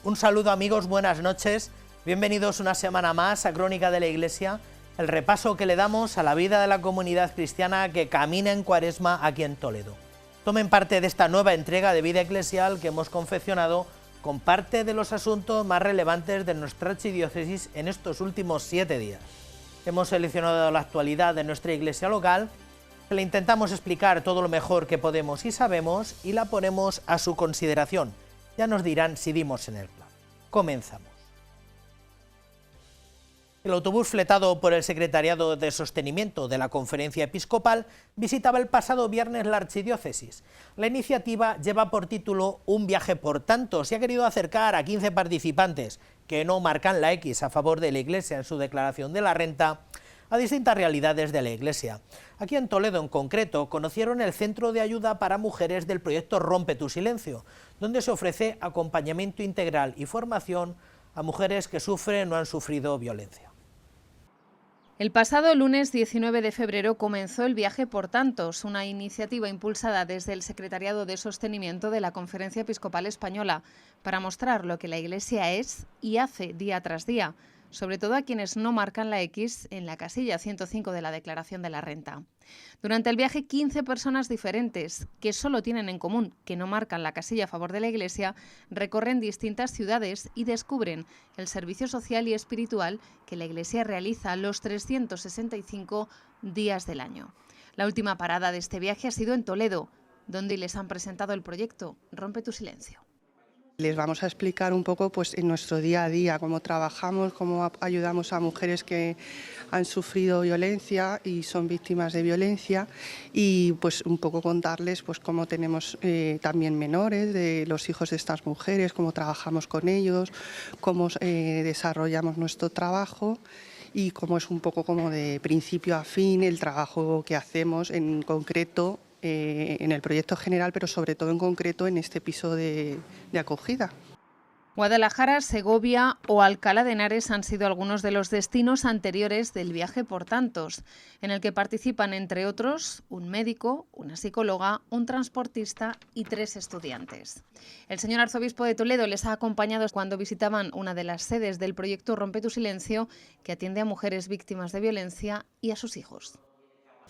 Un saludo amigos, buenas noches, bienvenidos una semana más a Crónica de la Iglesia, el repaso que le damos a la vida de la comunidad cristiana que camina en Cuaresma aquí en Toledo. Tomen parte de esta nueva entrega de vida eclesial que hemos confeccionado con parte de los asuntos más relevantes de nuestra archidiócesis en estos últimos 7 días. Hemos seleccionado la actualidad de nuestra iglesia local, que le intentamos explicar todo lo mejor que podemos y sabemos y la ponemos a su consideración. Ya nos dirán si dimos en el clavo. Comenzamos. El autobús fletado por el Secretariado de Sostenimiento de la Conferencia Episcopal visitaba el pasado viernes la archidiócesis. La iniciativa lleva por título Un viaje por tantos y ha querido acercar a 15 participantes que no marcan la X a favor de la Iglesia en su declaración de la renta a distintas realidades de la Iglesia. Aquí en Toledo en concreto conocieron el Centro de Ayuda para Mujeres del proyecto Rompe tu Silencio, donde se ofrece acompañamiento integral y formación a mujeres que sufren o han sufrido violencia. El pasado lunes 19 de febrero comenzó el viaje por tantos, una iniciativa impulsada desde el Secretariado de Sostenimiento de la Conferencia Episcopal Española para mostrar lo que la Iglesia es y hace día tras día, sobre todo a quienes no marcan la X en la casilla 105 de la Declaración de la Renta. Durante el viaje, 15 personas diferentes, que solo tienen en común que no marcan la casilla a favor de la Iglesia, recorren distintas ciudades y descubren el servicio social y espiritual que la Iglesia realiza los 365 días del año. La última parada de este viaje ha sido en Toledo, donde les han presentado el proyecto Rompe tu Silencio. Les vamos a explicar un poco en nuestro día a día, cómo trabajamos, cómo ayudamos a mujeres que han sufrido violencia y son víctimas de violencia y un poco contarles cómo tenemos también menores de los hijos de estas mujeres, cómo trabajamos con ellos, cómo desarrollamos nuestro trabajo y cómo es un poco como de principio a fin el trabajo que hacemos en concreto en el proyecto general, pero sobre todo en concreto en este piso de acogida. Guadalajara, Segovia o Alcalá de Henares han sido algunos de los destinos anteriores del viaje por tantos, en el que participan, entre otros, un médico, una psicóloga, un transportista y 3 estudiantes. El señor arzobispo de Toledo les ha acompañado cuando visitaban una de las sedes del proyecto Rompe tu Silencio, que atiende a mujeres víctimas de violencia y a sus hijos.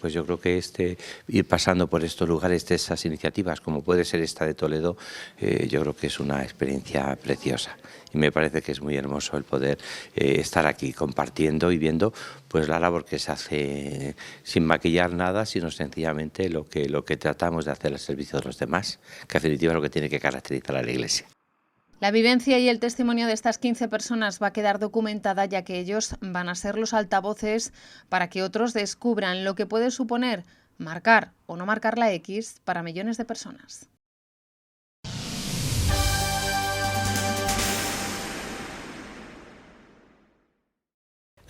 Pues yo creo que ir pasando por estos lugares de esas iniciativas, como puede ser esta de Toledo, yo creo que es una experiencia preciosa. Y me parece que es muy hermoso el poder estar aquí compartiendo y viendo la labor que se hace sin maquillar nada, sino sencillamente lo que tratamos de hacer al servicio de los demás, que en definitiva es lo que tiene que caracterizar a la Iglesia. La vivencia y el testimonio de estas 15 personas va a quedar documentada, ya que ellos van a ser los altavoces para que otros descubran lo que puede suponer marcar o no marcar la X para millones de personas.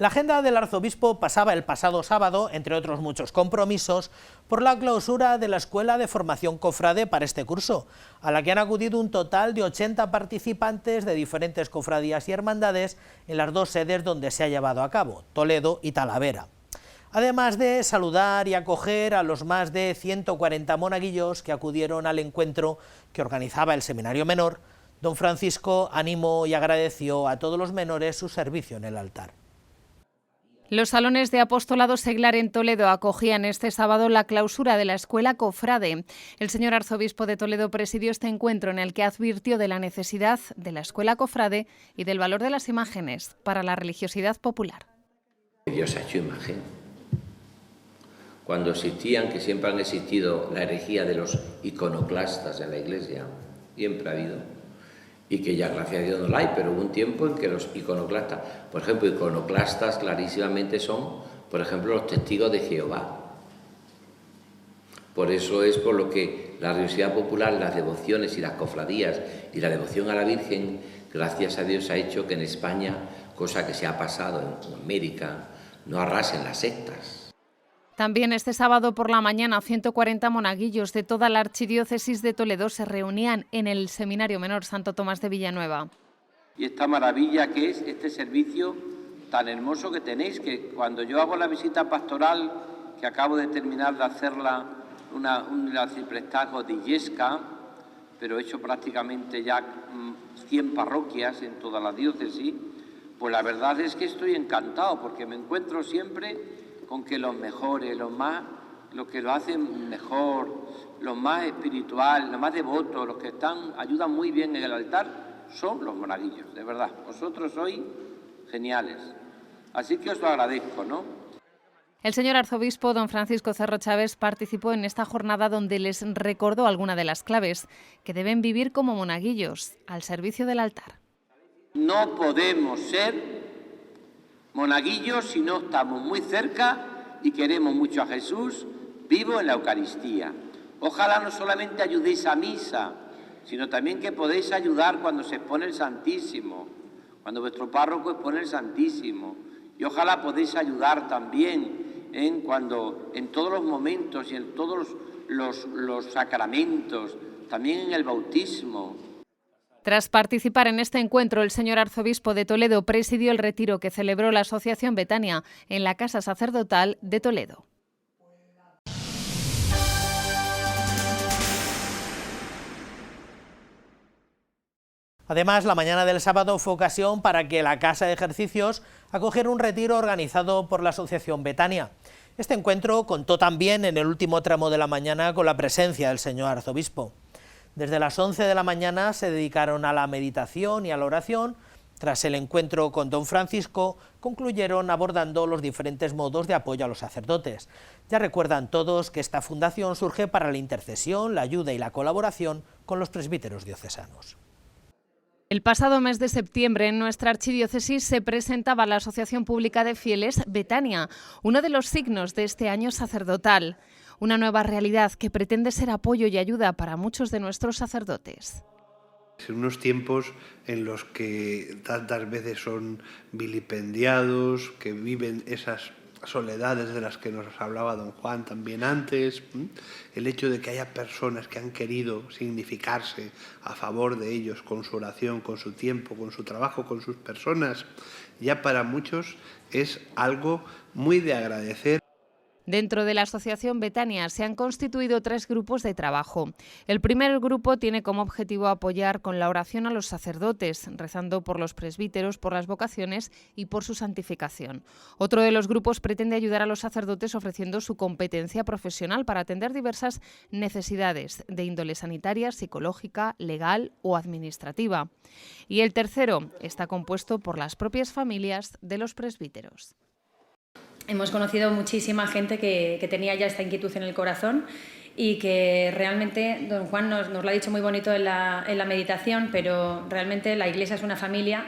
La agenda del arzobispo pasaba el pasado sábado, entre otros muchos compromisos, por la clausura de la Escuela de Formación Cofrade para este curso, a la que han acudido un total de 80 participantes de diferentes cofradías y hermandades en las 2 sedes donde se ha llevado a cabo, Toledo y Talavera. Además de saludar y acoger a los más de 140 monaguillos que acudieron al encuentro que organizaba el Seminario Menor, don Francisco animó y agradeció a todos los menores su servicio en el altar. Los salones de apostolado seglar en Toledo acogían este sábado la clausura de la Escuela Cofrade. El señor arzobispo de Toledo presidió este encuentro en el que advirtió de la necesidad de la Escuela Cofrade y del valor de las imágenes para la religiosidad popular. Dios ha hecho imagen. Cuando existían, que siempre han existido, la herejía de los iconoclastas en la Iglesia, siempre ha habido. Y que ya gracias a Dios no la hay, pero hubo un tiempo en que los iconoclastas, por ejemplo, iconoclastas clarísimamente son, por ejemplo, los testigos de Jehová. Por eso es por lo que la religiosidad popular, las devociones y las cofradías y la devoción a la Virgen, gracias a Dios ha hecho que en España, cosa que se ha pasado en América, no arrasen las sectas. También este sábado por la mañana 140 monaguillos de toda la archidiócesis de Toledo se reunían en el Seminario Menor Santo Tomás de Villanueva. Y esta maravilla que es este servicio tan hermoso que tenéis, que cuando yo hago la visita pastoral, que acabo de terminar de hacerla, un arciprestazgo de Illesca, pero hecho prácticamente ya 100 parroquias en toda la diócesis, pues la verdad es que estoy encantado porque me encuentro siempre con que los mejores, los que lo hacen mejor, los más espirituales, los más devotos, los que ayudan muy bien en el altar, son los monaguillos, de verdad. Vosotros sois geniales. Así que os lo agradezco, ¿no? El señor arzobispo don Francisco Cerro Chaves participó en esta jornada donde les recordó alguna de las claves que deben vivir como monaguillos al servicio del altar. No podemos ser monaguillos si no estamos muy cerca y queremos mucho a Jesús vivo en la Eucaristía. Ojalá no solamente ayudéis a misa, sino también que podéis ayudar cuando se expone el Santísimo, cuando vuestro párroco expone el Santísimo. Y ojalá podéis ayudar también en todos los momentos y en todos los sacramentos, también en el bautismo. Tras participar en este encuentro, el señor arzobispo de Toledo presidió el retiro que celebró la Asociación Betania en la Casa Sacerdotal de Toledo. Además, la mañana del sábado fue ocasión para que la Casa de Ejercicios acogiera un retiro organizado por la Asociación Betania. Este encuentro contó también en el último tramo de la mañana con la presencia del señor arzobispo. Desde las 11 de la mañana se dedicaron a la meditación y a la oración. Tras el encuentro con don Francisco, concluyeron abordando los diferentes modos de apoyo a los sacerdotes. Ya recuerdan todos que esta fundación surge para la intercesión, la ayuda y la colaboración con los presbíteros diocesanos. El pasado mes de septiembre en nuestra archidiócesis se presentaba la Asociación Pública de Fieles Betania, uno de los signos de este año sacerdotal, una nueva realidad que pretende ser apoyo y ayuda para muchos de nuestros sacerdotes. En unos tiempos en los que tantas veces son vilipendiados, que viven esas soledades de las que nos hablaba don Juan también antes, el hecho de que haya personas que han querido significarse a favor de ellos con su oración, con su tiempo, con su trabajo, con sus personas, ya para muchos es algo muy de agradecer. Dentro de la Asociación Betania se han constituido 3 grupos de trabajo. El primer grupo tiene como objetivo apoyar con la oración a los sacerdotes, rezando por los presbíteros, por las vocaciones y por su santificación. Otro de los grupos pretende ayudar a los sacerdotes ofreciendo su competencia profesional para atender diversas necesidades de índole sanitaria, psicológica, legal o administrativa. Y el tercero está compuesto por las propias familias de los presbíteros. Hemos conocido muchísima gente que tenía ya esta inquietud en el corazón y que realmente, don Juan nos lo ha dicho muy bonito en la meditación, pero realmente la Iglesia es una familia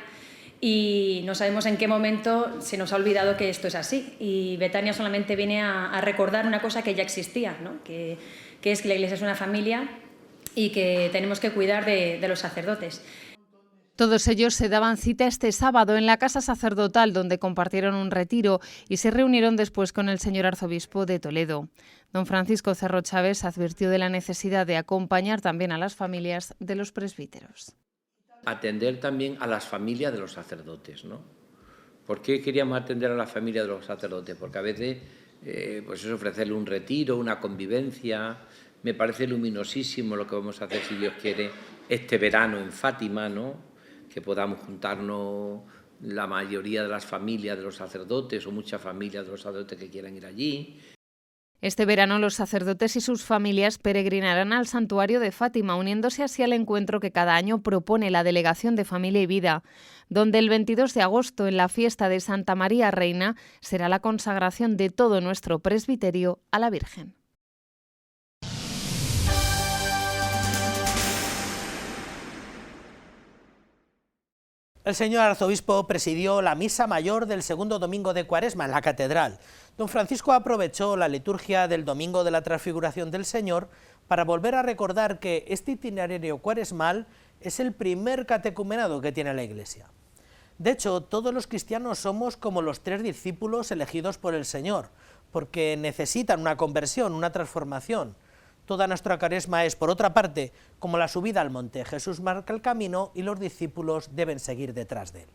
y no sabemos en qué momento se nos ha olvidado que esto es así. Y Betania solamente viene a recordar una cosa que ya existía, ¿no? que es que la Iglesia es una familia y que tenemos que cuidar de los sacerdotes. Todos ellos se daban cita este sábado en la Casa Sacerdotal, donde compartieron un retiro y se reunieron después con el señor arzobispo de Toledo. Don Francisco Cerro Chaves advirtió de la necesidad de acompañar también a las familias de los presbíteros. Atender también a las familias de los sacerdotes, ¿no? ¿Por qué queríamos atender a la familia de los sacerdotes? Porque a veces pues es ofrecerle un retiro, una convivencia. Me parece luminosísimo lo que vamos a hacer, si Dios quiere, este verano en Fátima, ¿no? Que podamos juntarnos la mayoría de las familias de los sacerdotes o muchas familias de los sacerdotes que quieran ir allí. Este verano los sacerdotes y sus familias peregrinarán al santuario de Fátima, uniéndose así al encuentro que cada año propone la Delegación de Familia y Vida, donde el 22 de agosto, en la fiesta de Santa María Reina, será la consagración de todo nuestro presbiterio a la Virgen. El señor arzobispo presidió la misa mayor del segundo domingo de Cuaresma en la catedral. Don Francisco aprovechó la liturgia del domingo de la Transfiguración del Señor para volver a recordar que este itinerario cuaresmal es el primer catecumenado que tiene la Iglesia. De hecho, todos los cristianos somos como los 3 discípulos elegidos por el Señor, porque necesitan una conversión, una transformación. Toda nuestra Cuaresma es, por otra parte, como la subida al monte. Jesús marca el camino y los discípulos deben seguir detrás de él.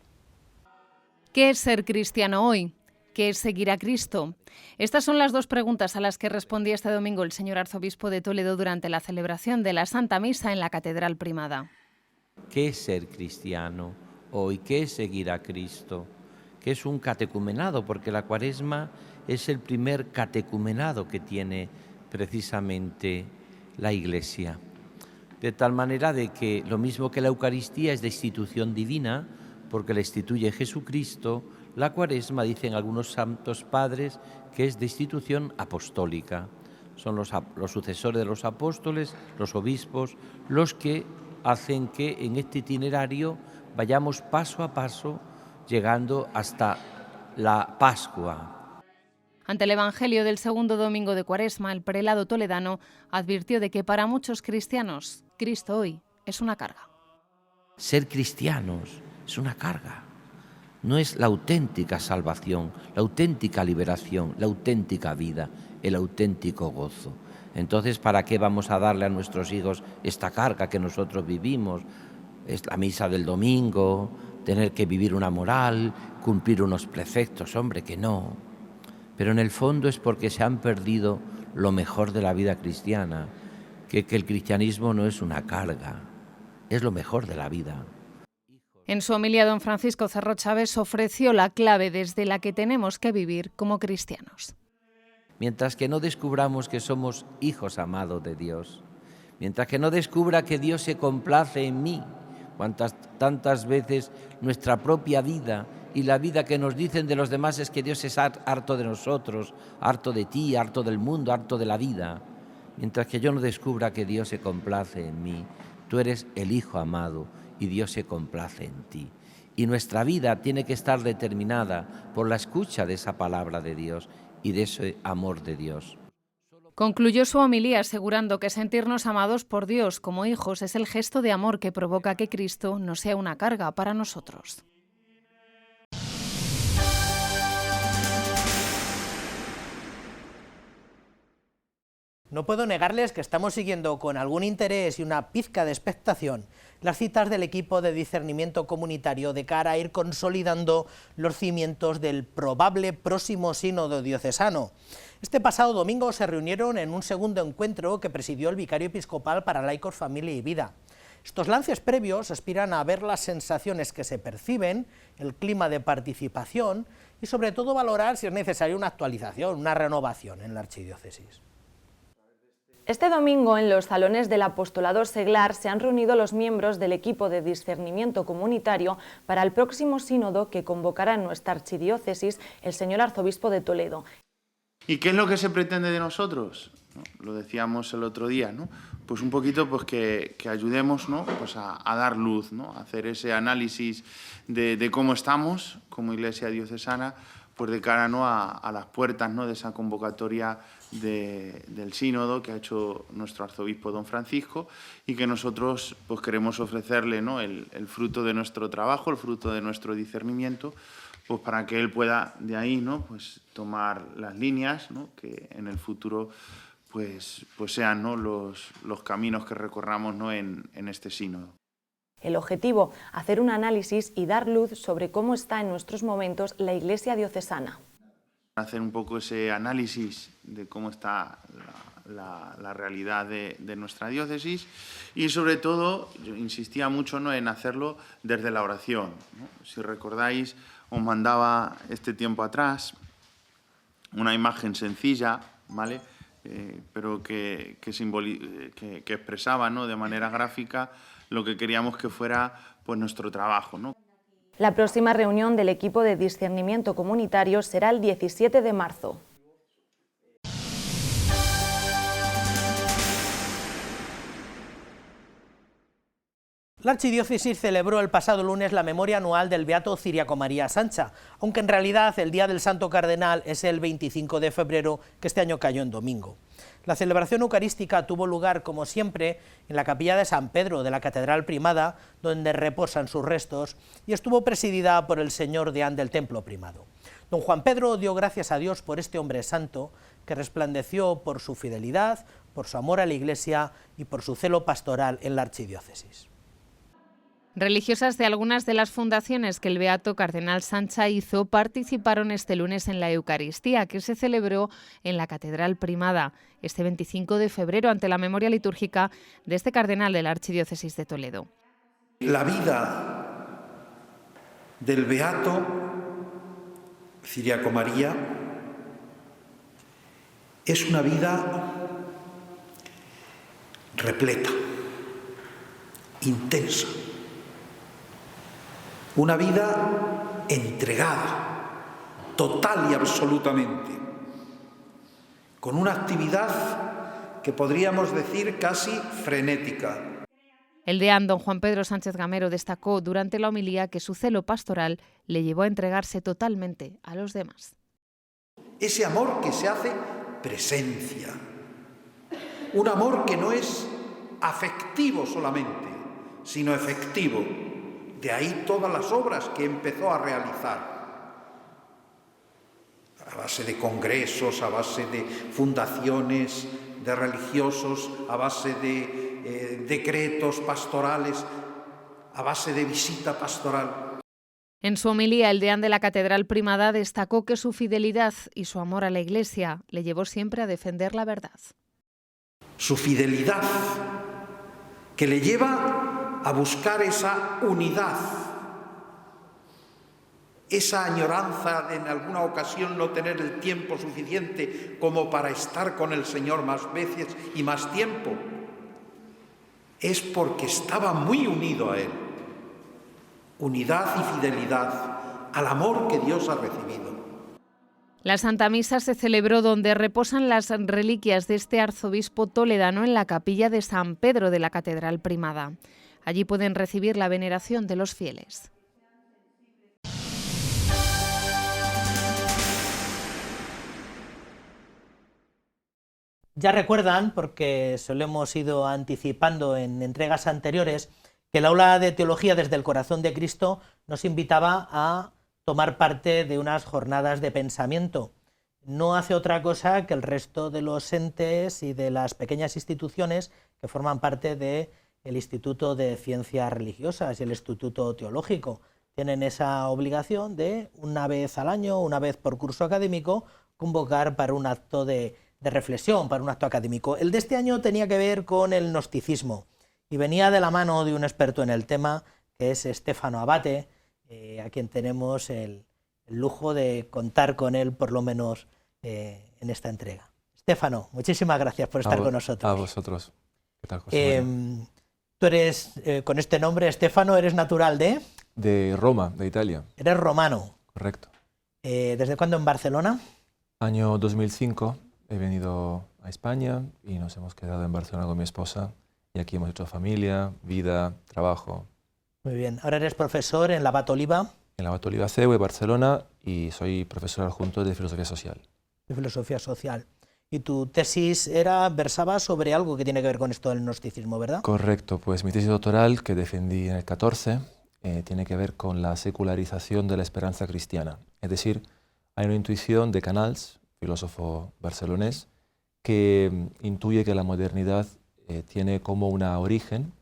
¿Qué es ser cristiano hoy? ¿Qué es seguir a Cristo? Estas son las 2 preguntas a las que respondía este domingo el señor arzobispo de Toledo durante la celebración de la Santa Misa en la Catedral Primada. ¿Qué es ser cristiano hoy? ¿Qué es seguir a Cristo? ¿Qué es un catecumenado? Porque la Cuaresma es el primer catecumenado que tiene precisamente la Iglesia. De tal manera de que lo mismo que la Eucaristía es de institución divina, porque la instituye Jesucristo, la Cuaresma, dicen algunos santos padres, que es de institución apostólica. Son los sucesores de los apóstoles, los obispos, los que hacen que en este itinerario vayamos paso a paso, llegando hasta la Pascua. Ante el Evangelio del segundo domingo de Cuaresma, el prelado toledano advirtió de que para muchos cristianos, Cristo hoy es una carga. Ser cristianos es una carga. No es la auténtica salvación, la auténtica liberación, la auténtica vida, el auténtico gozo. Entonces, ¿para qué vamos a darle a nuestros hijos esta carga que nosotros vivimos? Es la misa del domingo, tener que vivir una moral, cumplir unos preceptos, hombre, que no. Pero en el fondo es porque se han perdido lo mejor de la vida cristiana, que el cristianismo no es una carga, es lo mejor de la vida. En su homilía, don Francisco Cerro Chávez ofreció la clave desde la que tenemos que vivir como cristianos. Mientras que no descubramos que somos hijos amados de Dios, mientras que no descubra que Dios se complace en mí, tantas veces nuestra propia vida y la vida que nos dicen de los demás es que Dios es harto de nosotros, harto de ti, harto del mundo, harto de la vida. Mientras que yo no descubra que Dios se complace en mí, tú eres el Hijo amado y Dios se complace en ti. Y nuestra vida tiene que estar determinada por la escucha de esa palabra de Dios y de ese amor de Dios. Concluyó su homilía asegurando que sentirnos amados por Dios como hijos es el gesto de amor que provoca que Cristo no sea una carga para nosotros. No puedo negarles que estamos siguiendo con algún interés y una pizca de expectación las citas del equipo de discernimiento comunitario de cara a ir consolidando los cimientos del probable próximo sínodo diocesano. Este pasado domingo se reunieron en un segundo encuentro que presidió el vicario episcopal para laicos, familia y vida. Estos lances previos aspiran a ver las sensaciones que se perciben, el clima de participación y sobre todo valorar si es necesaria una actualización, una renovación en la archidiócesis. Este domingo, en los salones del Apostolado Seglar, se han reunido los miembros del equipo de discernimiento comunitario para el próximo sínodo que convocará en nuestra archidiócesis el señor arzobispo de Toledo. ¿Y qué es lo que se pretende de nosotros? ¿No? Lo decíamos el otro día, ¿no? Pues un poquito pues que ayudemos, ¿no? Pues a dar luz, ¿no? A hacer ese análisis de cómo estamos como Iglesia diocesana, pues de cara, ¿no? a las puertas, ¿no? de esa convocatoria del sínodo que ha hecho nuestro arzobispo don Francisco y que nosotros pues queremos ofrecerle, ¿no? el fruto de nuestro trabajo, el fruto de nuestro discernimiento, pues para que él pueda de ahí, ¿no? pues tomar las líneas, ¿no? que en el futuro pues sean, ¿no? los caminos que recorramos, ¿no? en este sínodo. El objetivo, hacer un análisis y dar luz sobre cómo está en nuestros momentos la Iglesia diocesana. Hacer un poco ese análisis de cómo está la realidad de nuestra diócesis y sobre todo, yo insistía mucho, ¿no? en hacerlo desde la oración, ¿no? Si recordáis, os mandaba este tiempo atrás una imagen sencilla, ¿vale? Pero que expresaba, ¿no? de manera gráfica lo que queríamos que fuera pues, nuestro trabajo, ¿no? La próxima reunión del equipo de discernimiento comunitario será el 17 de marzo. La archidiócesis celebró el pasado lunes la memoria anual del beato Ciriaco María Sancha, aunque en realidad el día del Santo Cardenal es el 25 de febrero, que este año cayó en domingo. La celebración eucarística tuvo lugar, como siempre, en la capilla de San Pedro de la Catedral Primada, donde reposan sus restos, y estuvo presidida por el señor deán del Templo Primado. Don Juan Pedro dio gracias a Dios por este hombre santo, que resplandeció por su fidelidad, por su amor a la Iglesia y por su celo pastoral en la archidiócesis. Religiosas de algunas de las fundaciones que el beato cardenal Sancha hizo participaron este lunes en la Eucaristía, que se celebró en la Catedral Primada este 25 de febrero ante la memoria litúrgica de este cardenal de la Archidiócesis de Toledo. La vida del beato Ciriaco María es una vida repleta, intensa, una vida entregada, total y absolutamente, con una actividad que podríamos decir casi frenética. El deán don Juan Pedro Sánchez Gamero destacó durante la homilía que su celo pastoral le llevó a entregarse totalmente a los demás. Ese amor que se hace presencia, un amor que no es afectivo solamente, sino efectivo. De ahí todas las obras que empezó a realizar, a base de congresos, a base de fundaciones de religiosos, a base de decretos pastorales, a base de visita pastoral. En su homilía, el deán de la Catedral Primada destacó que su fidelidad y su amor a la Iglesia le llevó siempre a defender la verdad. Su fidelidad, que le lleva a buscar esa unidad, esa añoranza de en alguna ocasión no tener el tiempo suficiente como para estar con el Señor más veces y más tiempo, es porque estaba muy unido a Él. Unidad y fidelidad al amor que Dios ha recibido. La Santa Misa se celebró donde reposan las reliquias de este arzobispo toledano en la capilla de San Pedro de la Catedral Primada. Allí pueden recibir la veneración de los fieles. Ya recuerdan, porque se lo hemos ido anticipando en entregas anteriores, que el aula de teología desde el corazón de Cristo nos invitaba a tomar parte de unas jornadas de pensamiento. No hace otra cosa que el resto de los entes y de las pequeñas instituciones que forman parte del Instituto de Ciencias Religiosas y el Instituto Teológico. Tienen esa obligación de, una vez al año, una vez por curso académico, convocar para un acto de reflexión, para un acto académico. El de este año tenía que ver con el gnosticismo y venía de la mano de un experto en el tema, que es Stefano Abate, a quien tenemos el lujo de contar con él por lo menos en esta entrega. Stefano, muchísimas gracias por estar con nosotros. A vosotros. ¿Qué tal, José María? Tú eres, con este nombre, Stefano, ¿eres natural de? De Roma, de Italia. Eres romano. Correcto. ¿Desde cuándo en Barcelona? Año 2005 he venido a España y nos hemos quedado en Barcelona con mi esposa y aquí hemos hecho familia, vida, trabajo. Muy bien. Ahora eres profesor en la Abat Oliba. En la Abat Oliba CEU, Barcelona, y soy profesor adjunto de Filosofía Social. De Filosofía Social. Y tu tesis versaba sobre algo que tiene que ver con esto del gnosticismo, ¿verdad? Correcto. Pues mi tesis doctoral, que defendí en el 14, tiene que ver con la secularización de la esperanza cristiana. Es decir, hay una intuición de Canals, filósofo barcelonés, que intuye que la modernidad tiene como una origen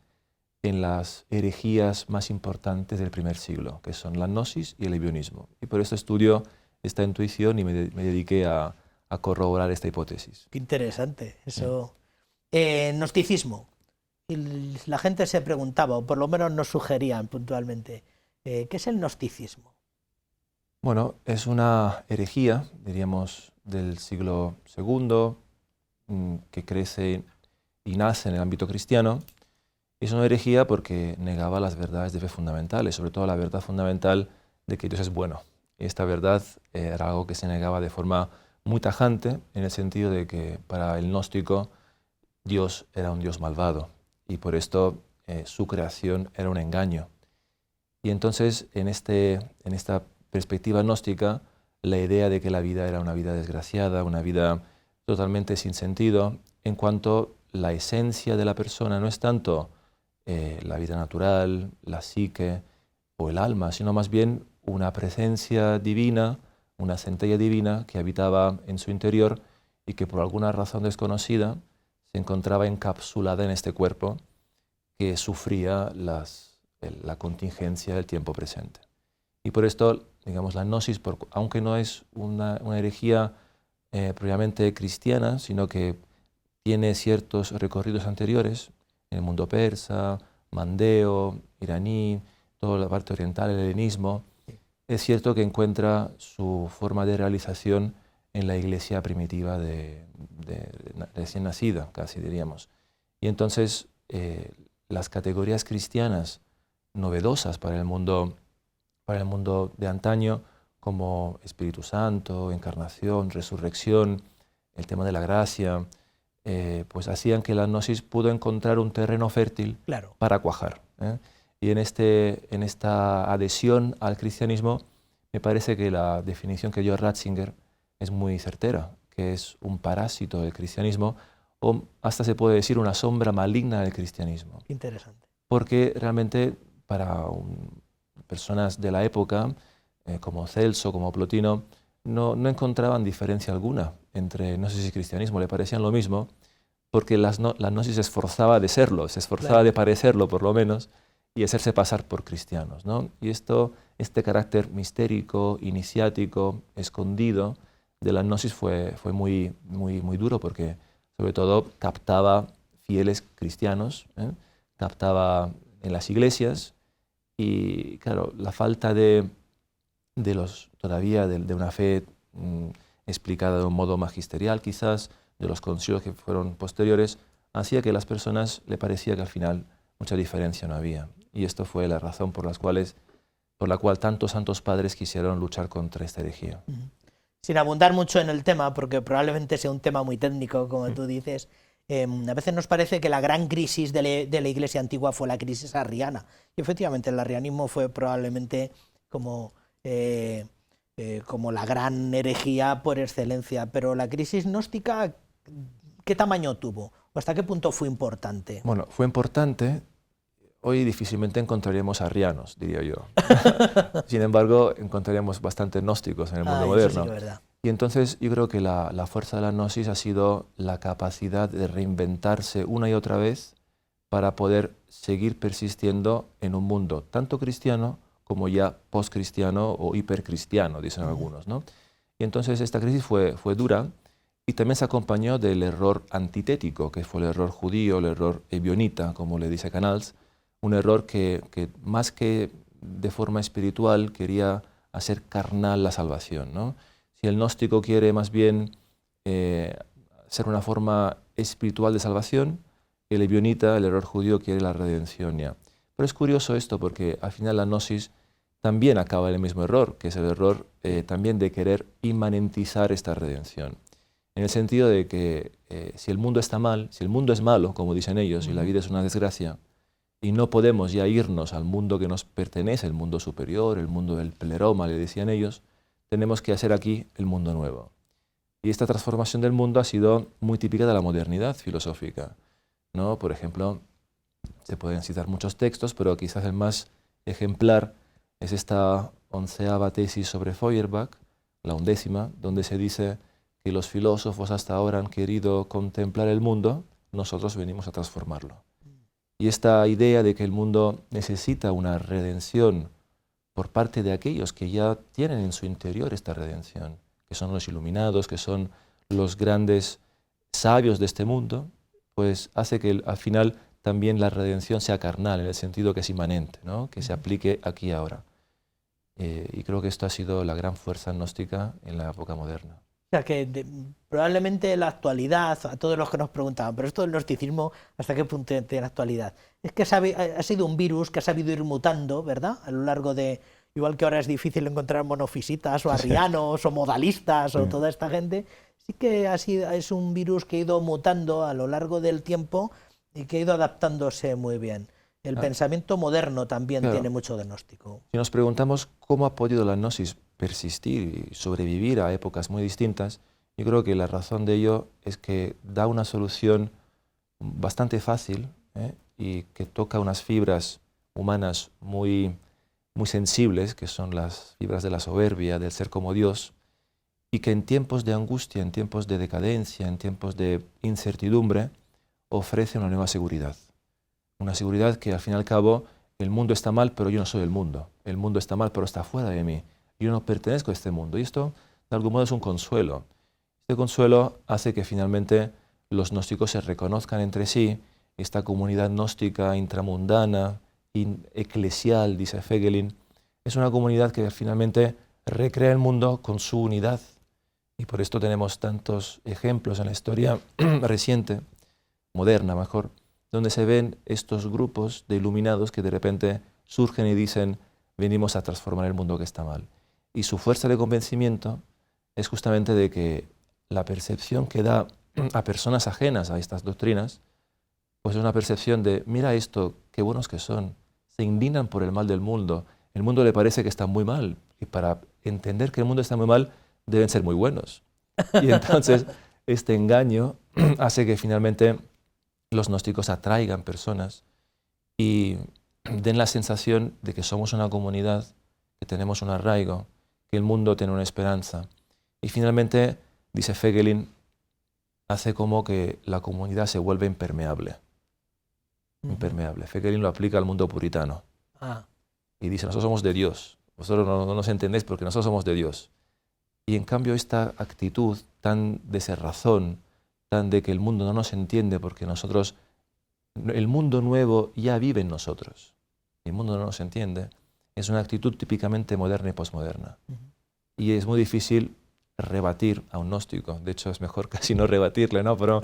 en las herejías más importantes del primer siglo, que son la gnosis y el ebionismo. Y por eso estudio esta intuición y me dediqué a corroborar esta hipótesis. Qué interesante eso. Gnosticismo. Y la gente se preguntaba, o por lo menos nos sugerían puntualmente, ¿qué es el gnosticismo? Bueno, es una herejía, diríamos, del siglo II, que crece y nace en el ámbito cristiano. Es una herejía porque negaba las verdades de fe fundamentales, sobre todo la verdad fundamental de que Dios es bueno. Y esta verdad era algo que se negaba de forma muy tajante, en el sentido de que para el gnóstico Dios era un Dios malvado y por esto su creación era un engaño. Y entonces en esta perspectiva gnóstica, la idea de que la vida era una vida desgraciada, una vida totalmente sin sentido, en cuanto la esencia de la persona no es tanto la vida natural, la psique o el alma, sino más bien una presencia divina, una centella divina que habitaba en su interior y que por alguna razón desconocida se encontraba encapsulada en este cuerpo que sufría la contingencia del tiempo presente. Y por esto, digamos, la gnosis, aunque no es una herejía propiamente cristiana, sino que tiene ciertos recorridos anteriores en el mundo persa, mandeo, iraní, toda la parte oriental, el helenismo, es cierto que encuentra su forma de realización en la iglesia primitiva de recién nacida, casi diríamos. Y entonces las categorías cristianas novedosas para el mundo de antaño, como Espíritu Santo, encarnación, resurrección, el tema de la gracia, pues hacían que la gnosis pudo encontrar un terreno fértil para cuajar. Y en esta adhesión al cristianismo, me parece que la definición que dio Ratzinger es muy certera, que es un parásito del cristianismo, o hasta se puede decir una sombra maligna del cristianismo. Interesante. Porque realmente para personas de la época, como Celso, como Plotino, no encontraban diferencia alguna entre gnosis y cristianismo, le parecían lo mismo, porque la gnosis se esforzaba de serlo, se esforzaba de parecerlo por lo menos, y hacerse pasar por cristianos, ¿no? Y este carácter mistérico, iniciático, escondido de la gnosis fue muy duro, porque sobre todo captaba fieles cristianos, captaba en las iglesias, y claro, la falta de una fe explicada de un modo magisterial, quizás, de los concilios que fueron posteriores, hacía que a las personas le parecía que al final mucha diferencia no había. Y esto fue la razón por la cual tantos santos padres quisieron luchar contra esta herejía. Sin abundar mucho en el tema, porque probablemente sea un tema muy técnico, como tú dices, a veces nos parece que la gran crisis de la Iglesia antigua fue la crisis arriana. Y efectivamente el arrianismo fue probablemente como la gran herejía por excelencia. Pero la crisis gnóstica, ¿qué tamaño tuvo? ¿O hasta qué punto fue importante? Bueno, fue importante. Hoy difícilmente encontraríamos arrianos, diría yo. Sin embargo, encontraríamos bastantes gnósticos en el mundo moderno. Eso sí, verdad. Y entonces yo creo que la fuerza de la gnosis ha sido la capacidad de reinventarse una y otra vez para poder seguir persistiendo en un mundo tanto cristiano como ya postcristiano o hipercristiano, dicen algunos, ¿no? Y entonces esta crisis fue dura y también se acompañó del error antitético, que fue el error judío, el error ebionita, como le dice Canals, un error que más que de forma espiritual quería hacer carnal la salvación, ¿no? Si el gnóstico quiere más bien ser una forma espiritual de salvación, el ebionita, el error judío, quiere la redención ya. Pero es curioso esto porque al final la gnosis también acaba en el mismo error, que es el error también de querer inmanentizar esta redención. En el sentido de que si el mundo está mal, si el mundo es malo, como dicen ellos, y la vida es una desgracia, y no podemos ya irnos al mundo que nos pertenece, el mundo superior, el mundo del pleroma, le decían ellos, tenemos que hacer aquí el mundo nuevo. Y esta transformación del mundo ha sido muy típica de la modernidad filosófica, ¿no? Por ejemplo, se pueden citar muchos textos, pero quizás el más ejemplar es esta 11ª tesis sobre Feuerbach, la 11ª, donde se dice que los filósofos hasta ahora han querido contemplar el mundo, nosotros venimos a transformarlo. Y esta idea de que el mundo necesita una redención por parte de aquellos que ya tienen en su interior esta redención, que son los iluminados, que son los grandes sabios de este mundo, pues hace que al final también la redención sea carnal, en el sentido que es inmanente, ¿no? Que se aplique aquí y ahora. Y creo que esto ha sido la gran fuerza gnóstica en la época moderna. O sea, que probablemente en la actualidad, a todos los que nos preguntaban, pero esto del gnosticismo, ¿hasta qué punto tiene actualidad? Es que ha sido un virus que ha sabido ir mutando, ¿verdad? A lo largo de, igual que ahora es difícil encontrar monofisitas o arrianos o modalistas o toda esta gente, sí que es un virus que ha ido mutando a lo largo del tiempo y que ha ido adaptándose muy bien. El pensamiento moderno también tiene mucho de gnóstico. Si nos preguntamos cómo ha podido la gnosis persistir y sobrevivir a épocas muy distintas, yo creo que la razón de ello es que da una solución bastante fácil y que toca unas fibras humanas muy sensibles, que son las fibras de la soberbia, del ser como Dios, y que en tiempos de angustia, en tiempos de decadencia, en tiempos de incertidumbre, ofrece una nueva seguridad. Una seguridad que al fin y al cabo el mundo está mal, pero yo no soy el mundo. El mundo está mal, pero está fuera de mí. Yo no pertenezco a este mundo. Y esto, de algún modo, es un consuelo. Este consuelo hace que finalmente los gnósticos se reconozcan entre sí esta comunidad gnóstica intramundana, eclesial, dice Feghelin, es una comunidad que finalmente recrea el mundo con su unidad. Y por esto tenemos tantos ejemplos en la historia reciente, moderna mejor, donde se ven estos grupos de iluminados que de repente surgen y dicen, venimos a transformar el mundo que está mal. Y su fuerza de convencimiento es justamente de que la percepción que da a personas ajenas a estas doctrinas, pues es una percepción de, mira esto, qué buenos que son, se indignan por el mal del mundo, el mundo le parece que está muy mal, y para entender que el mundo está muy mal, deben ser muy buenos. Y entonces este engaño hace que finalmente los gnósticos atraigan personas y den la sensación de que somos una comunidad, que tenemos un arraigo, que el mundo tiene una esperanza. Y finalmente, dice Feghelin, hace como que la comunidad se vuelve impermeable. Impermeable. Feghelin lo aplica al mundo puritano. Y dice, nosotros somos de Dios. Vosotros no nos entendéis porque nosotros somos de Dios. Y en cambio esta actitud tan de cerrazón, tan de que el mundo no nos entiende porque nosotros, el mundo nuevo ya vive en nosotros. El mundo no nos entiende. Es una actitud típicamente moderna y posmoderna. Y es muy difícil rebatir a un gnóstico. De hecho, es mejor casi no rebatirle, ¿no? Pero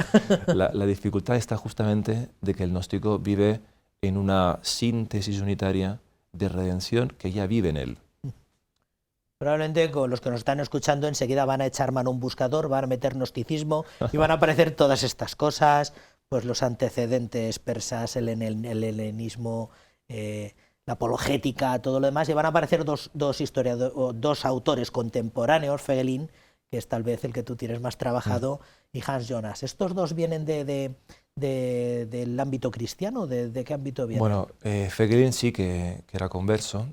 la dificultad está justamente de que el gnóstico vive en una síntesis unitaria de redención que ya vive en él. Probablemente con los que nos están escuchando enseguida van a echar mano a un buscador, van a meter gnosticismo y van a aparecer todas estas cosas, pues los antecedentes persas, el helenismo, la apologética, todo lo demás, y van a aparecer dos autores contemporáneos, Feghelin, que es tal vez el que tú tienes más trabajado, y Hans Jonas. ¿Estos dos vienen del ámbito cristiano? ¿De qué ámbito vienen? Bueno, Feghelin sí que era converso,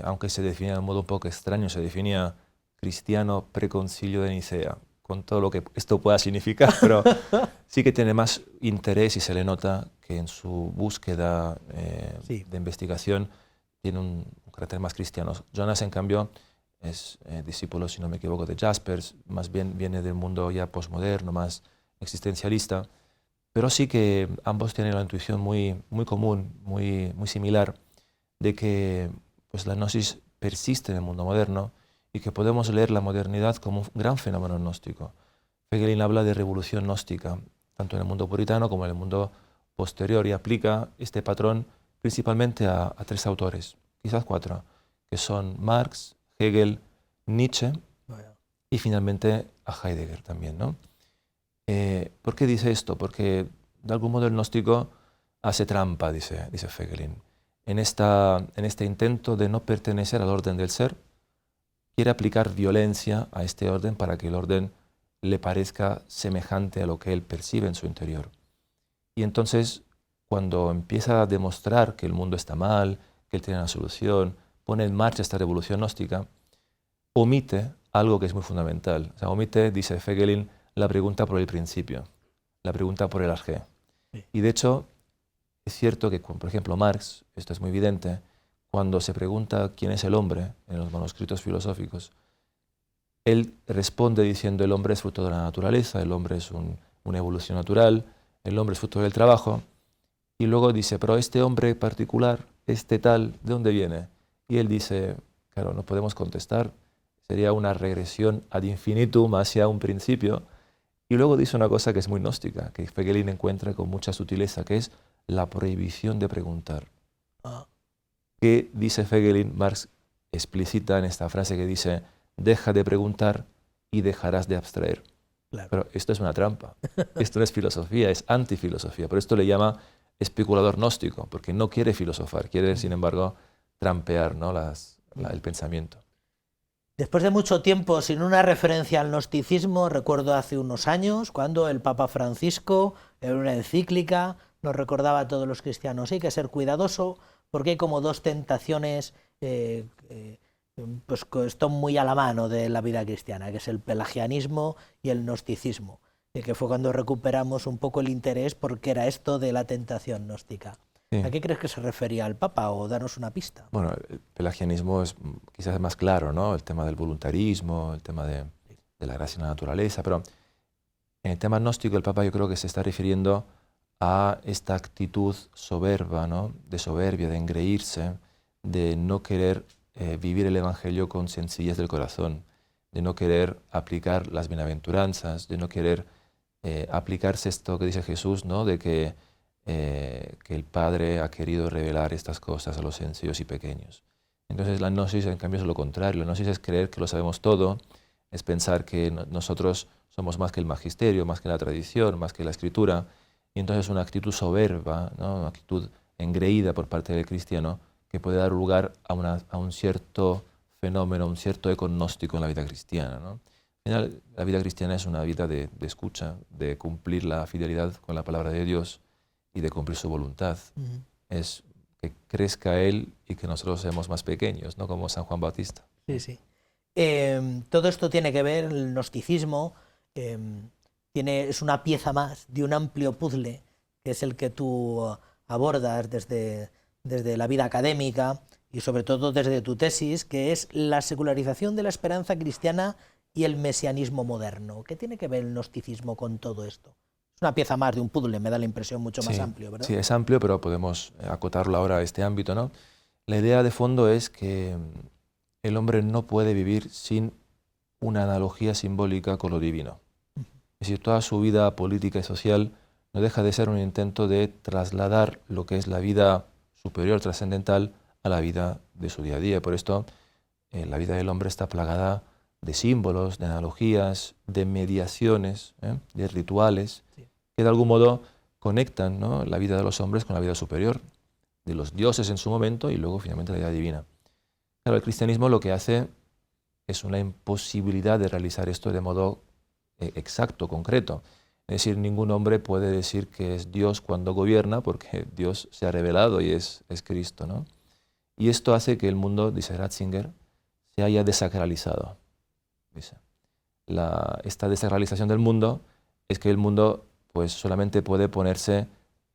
aunque se definía de un modo un poco extraño, se definía cristiano preconcilio de Nicea, con todo lo que esto pueda significar, pero sí que tiene más interés y se le nota que en su búsqueda de investigación tiene un carácter más cristiano. Jonas, en cambio, es discípulo, si no me equivoco, de Jaspers, más bien viene del mundo ya posmoderno, más existencialista, pero sí que ambos tienen la intuición muy común, muy similar, de que pues, la gnosis persiste en el mundo moderno y que podemos leer la modernidad como un gran fenómeno gnóstico. Feghelin habla de revolución gnóstica, tanto en el mundo puritano como en el mundo posterior, y aplica este patrón principalmente a tres autores, quizás cuatro, que son Marx, Hegel, Nietzsche y finalmente a Heidegger también, ¿no? ¿Por qué dice esto? Porque de algún modo el gnóstico hace trampa, dice Feghelin. En este intento de no pertenecer al orden del ser, quiere aplicar violencia a este orden para que el orden le parezca semejante a lo que él percibe en su interior. Y entonces, cuando empieza a demostrar que el mundo está mal, que él tiene una solución, pone en marcha esta revolución gnóstica, omite algo que es muy fundamental. O sea, omite, dice Feghelin, la pregunta por el principio, la pregunta por el arjé. Y de hecho, es cierto que, por ejemplo, Marx, esto es muy evidente, cuando se pregunta quién es el hombre en los manuscritos filosóficos, él responde diciendo el hombre es fruto de la naturaleza, el hombre es una evolución natural, el hombre es fruto del trabajo, y luego dice, pero este hombre particular, este tal, ¿de dónde viene? Y él dice, claro, no podemos contestar, sería una regresión ad infinitum hacia un principio. Y luego dice una cosa que es muy gnóstica, que Feghelin encuentra con mucha sutileza, que es la prohibición de preguntar. Que dice Feghelin, Marx explicita en esta frase que dice, deja de preguntar y dejarás de abstraer. Claro. Pero esto es una trampa, esto no es filosofía, es antifilosofía. Por esto le llama especulador gnóstico, porque no quiere filosofar, quiere, sin embargo, trampear, ¿no? el pensamiento. Después de mucho tiempo sin una referencia al gnosticismo, recuerdo hace unos años cuando el Papa Francisco, en una encíclica, nos recordaba a todos los cristianos, hay que ser cuidadoso porque hay como dos tentaciones pues que están muy a la mano de la vida cristiana, que es el pelagianismo y el gnosticismo, que fue cuando recuperamos un poco el interés porque era esto de la tentación gnóstica. Sí. ¿A qué crees que se refería el Papa o danos una pista? Bueno, el pelagianismo es quizás más claro, ¿no? El tema del voluntarismo, el tema de la gracia en la naturaleza, pero en el tema gnóstico el Papa yo creo que se está refiriendo a esta actitud soberba, ¿no? De soberbia, de engreírse, de no querer vivir el Evangelio con sencillez del corazón, de no querer aplicar las bienaventuranzas, de no querer aplicarse esto que dice Jesús, ¿no? De que el Padre ha querido revelar estas cosas a los sencillos y pequeños. Entonces la gnosis, en cambio, es lo contrario. La gnosis es creer que lo sabemos todo, es pensar que nosotros somos más que el magisterio, más que la tradición, más que la escritura, y entonces una actitud soberba, ¿no? Una actitud engreída por parte del cristiano que puede dar lugar a un cierto fenómeno, un cierto econóstico en la vida cristiana, ¿no? Al final, la vida cristiana es una vida de escucha, de cumplir la fidelidad con la palabra de Dios y de cumplir su voluntad. Es que crezca Él y que nosotros seamos más pequeños, ¿no? Como San Juan Bautista. Sí, sí. Todo esto tiene que ver, el gnosticismo es una pieza más de un amplio puzzle, que es el que tú abordas desde la vida académica y sobre todo desde tu tesis, que es la secularización de la esperanza cristiana y el mesianismo moderno. ¿Qué tiene que ver el gnosticismo con todo esto? Es una pieza más de un puzzle, me da la impresión mucho más amplio, ¿verdad? Sí, es amplio, pero podemos acotarlo ahora a este ámbito, ¿no? La idea de fondo es que el hombre no puede vivir sin una analogía simbólica con lo divino. Es decir, toda su vida política y social no deja de ser un intento de trasladar lo que es la vida superior, trascendental, a la vida de su día a día. Por esto, la vida del hombre está plagada de símbolos, de analogías, de mediaciones, de rituales, que de algún modo conectan, ¿no? La vida de los hombres con la vida superior, de los dioses en su momento y luego finalmente la vida divina. Claro, el cristianismo lo que hace es una imposibilidad de realizar esto de modo exacto, concreto. Es decir, ningún hombre puede decir que es Dios cuando gobierna porque Dios se ha revelado y es Cristo, ¿no? Y esto hace que el mundo, dice Ratzinger, se haya desacralizado. Dice. Esta desacralización del mundo es que el mundo pues, solamente puede ponerse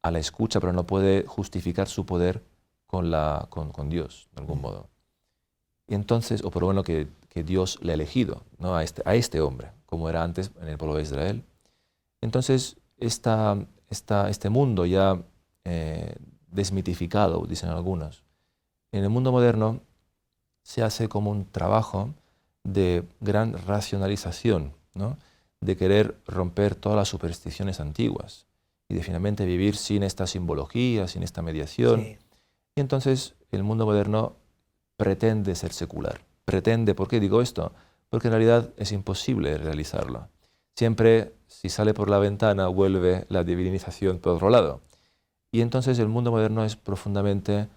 a la escucha, pero no puede justificar su poder con Dios, de algún modo. Y entonces, o por lo menos que Dios le ha elegido, ¿no? a este hombre, como era antes en el pueblo de Israel. Entonces, este mundo ya desmitificado, dicen algunos, en el mundo moderno se hace como un trabajo de gran racionalización, ¿no? De querer romper todas las supersticiones antiguas y de finalmente vivir sin esta simbología, sin esta mediación. Sí. Y entonces el mundo moderno pretende ser secular. Pretende, ¿por qué digo esto? Porque en realidad es imposible realizarlo. Siempre, si sale por la ventana, vuelve la divinización por otro lado. Y entonces el mundo moderno es profundamente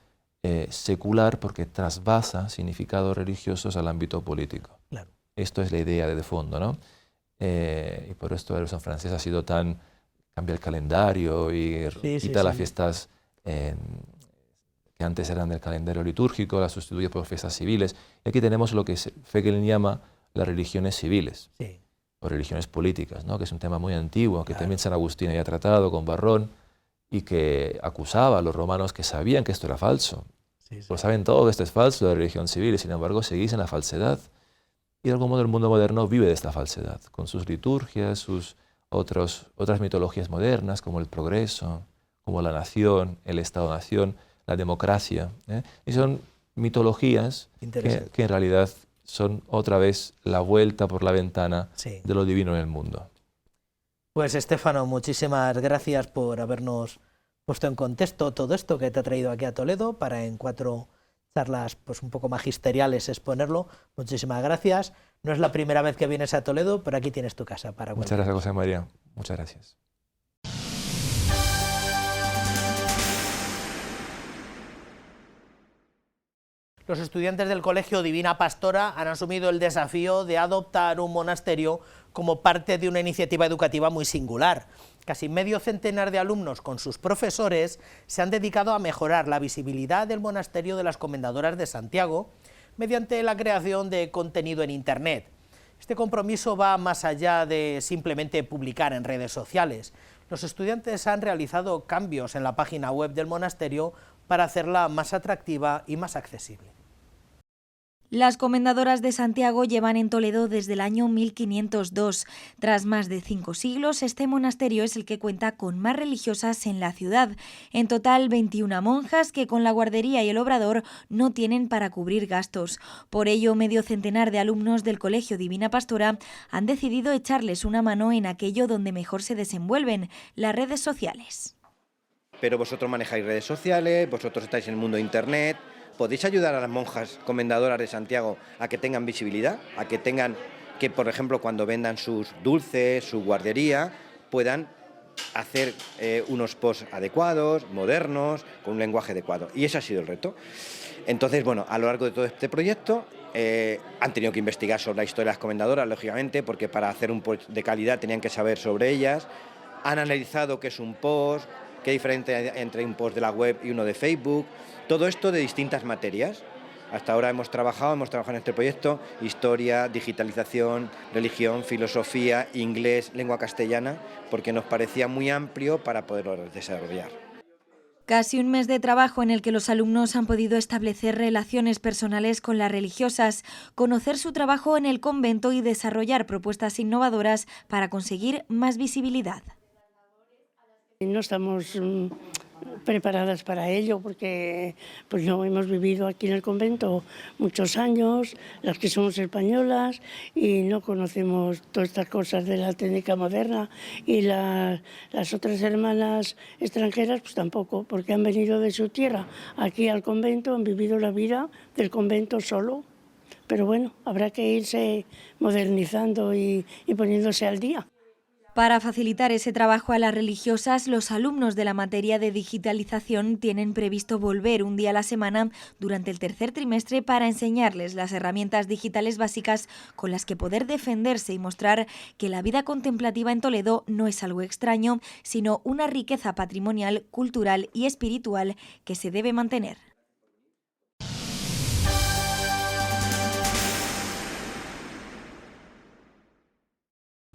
secular porque trasvasa significados religiosos al ámbito político. Claro. Esto es la idea de fondo, ¿no? Y por esto la Revolución Francesa ha sido tan... cambia el calendario y quita las fiestas que antes eran del calendario litúrgico, las sustituye por fiestas civiles. Y aquí tenemos lo que Fegel llama las religiones civiles, o religiones políticas, ¿no? Que es un tema muy antiguo, que también San Agustín había tratado con Varrón, y que acusaba a los romanos que sabían que esto era falso. Lo saben todo que esto es falso, la religión civil, y sin embargo seguís en la falsedad. Y de algún modo el mundo moderno vive de esta falsedad, con sus liturgias, sus otras mitologías modernas, como el progreso, como la nación, el Estado-nación, la democracia. Y son mitologías que en realidad son otra vez la vuelta por la ventana de lo divino en el mundo. Pues Estéfano, muchísimas gracias por habernos puesto en contexto todo esto que te ha traído aquí a Toledo para en 4 charlas pues un poco magisteriales exponerlo. Muchísimas gracias. No es la primera vez que vienes a Toledo, pero aquí tienes tu casa para Muchas gracias, José María. Muchas gracias. Los estudiantes del Colegio Divina Pastora han asumido el desafío de adoptar un monasterio como parte de una iniciativa educativa muy singular. Casi medio centenar de alumnos con sus profesores se han dedicado a mejorar la visibilidad del monasterio de las Comendadoras de Santiago mediante la creación de contenido en Internet. Este compromiso va más allá de simplemente publicar en redes sociales. Los estudiantes han realizado cambios en la página web del monasterio para hacerla más atractiva y más accesible. Las Comendadoras de Santiago llevan en Toledo desde el año 1502. Tras más de 5 siglos, este monasterio es el que cuenta con más religiosas en la ciudad. En total, 21 monjas que con la guardería y el obrador no tienen para cubrir gastos. Por ello, medio centenar de alumnos del Colegio Divina Pastora han decidido echarles una mano en aquello donde mejor se desenvuelven, las redes sociales. Pero vosotros manejáis redes sociales, vosotros estáis en el mundo de Internet. ¿Podéis ayudar a las monjas comendadoras de Santiago a que tengan visibilidad? A que, por ejemplo, cuando vendan sus dulces, su guardería, puedan hacer unos posts adecuados, modernos, con un lenguaje adecuado. Y ese ha sido el reto. Entonces, bueno, a lo largo de todo este proyecto han tenido que investigar sobre la historia de las comendadoras, lógicamente, porque para hacer un post de calidad tenían que saber sobre ellas. Han analizado qué es un post, qué diferencia hay entre un post de la web y uno de Facebook. Todo esto de distintas materias. Hasta ahora hemos trabajado en este proyecto historia, digitalización, religión, filosofía, inglés, lengua castellana, porque nos parecía muy amplio para poderlo desarrollar. Casi un mes de trabajo en el que los alumnos han podido establecer relaciones personales con las religiosas, conocer su trabajo en el convento y desarrollar propuestas innovadoras para conseguir más visibilidad. No estamos preparadas para ello porque pues no hemos vivido aquí en el convento muchos años, las que somos españolas, y no conocemos todas estas cosas de la técnica moderna, y las otras hermanas extranjeras pues tampoco, porque han venido de su tierra aquí al convento, han vivido la vida del convento solo, pero bueno, habrá que irse modernizando y poniéndose al día. Para facilitar ese trabajo a las religiosas, los alumnos de la materia de digitalización tienen previsto volver un día a la semana durante el tercer trimestre para enseñarles las herramientas digitales básicas con las que poder defenderse y mostrar que la vida contemplativa en Toledo no es algo extraño, sino una riqueza patrimonial, cultural y espiritual que se debe mantener.